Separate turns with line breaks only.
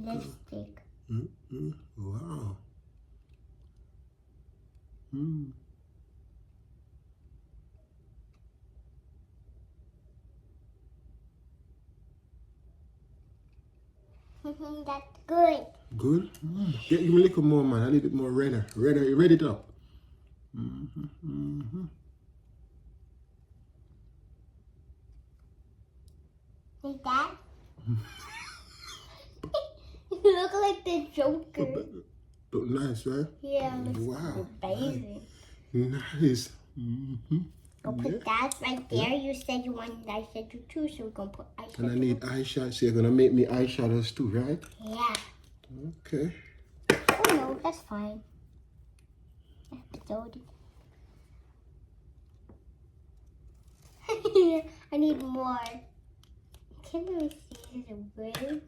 lipstick.
Wow.
That's good.
Good? Get you a little more, man. A little bit more redder. Redder. Red it up.
Like that? You look like the Joker.
Look nice, right?
Yeah, it looks
Wow.
amazing.
Nice.
I'll put that right there. You said you wanted eyeshadow too, so we're going to put eyeshadow.
And I need eyeshadow, so you're going to make me eyeshadows too, right?
Yeah.
Okay.
Oh no, that's fine. Episode. I need more. Can we see? Is it really?